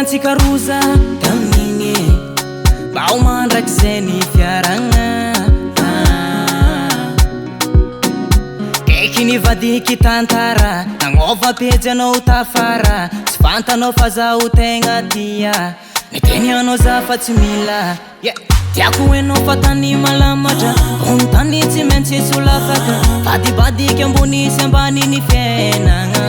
Tsika roza damigny mba mandraky zay ny fiaragna eky nivadiky tantara nagnova pejy anao tafara tsy fantanao fa zaho tegna tia miteny anao za fa tsy mila tiako enao fa tany malamatra ontany tsy maintsy solafaka vadibadiky ambony sy ambany ny fiainagna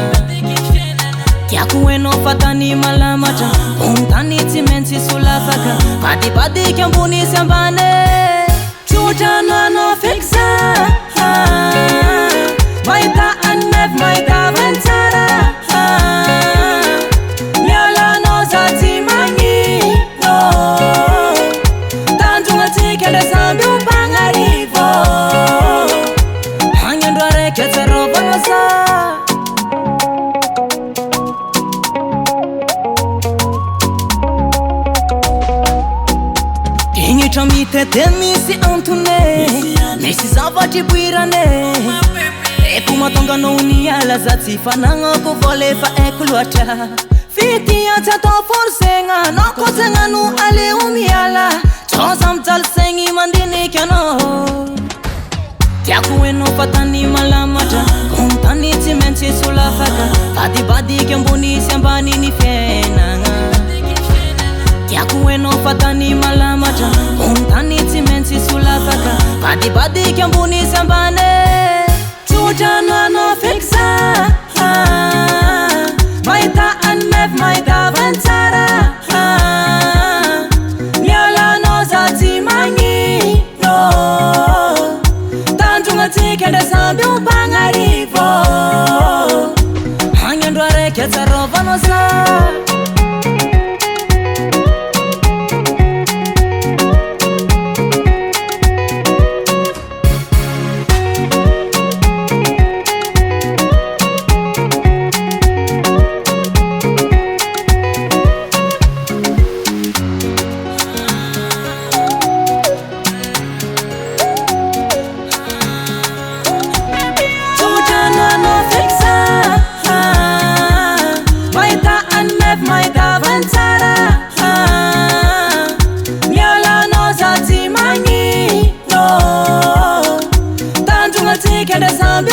tiako enao fa tany malamatra ontany tsy maintsy solafaka vadibadiky ambony sy ambany tsotrano anao feky za mahita anymevy mahita vantsara mialanao za tsy magnino tanjongatsika ndray samby ompagnarivo agny andro araiky atsarovana za ignitra mitete misy antone misy zavatry boirane eko matonga anao niala za tsy fanagnako volefa eko loatra fitia tsy atao forsegna nao ko zagnano aleo miala tsoza mijaly saigny mandiniky anao tiako enao fa tany malamatra ontany tsy maintsy solafaka vadibadiky ambony sy ambany ny fiainagna tiako enao fa tany malamatra ontany tsy maintsy solafaka vadibadiky ambony sy ambany tsotrano anao feky za mahita anymevy mahita vantsara mialanao za tsy magnino tanjongatsika ndray samby ompagnarivo agny andro araiky atsarovana za mahita vantsara mialanao za tsy magnino tanjongatsika ndray samby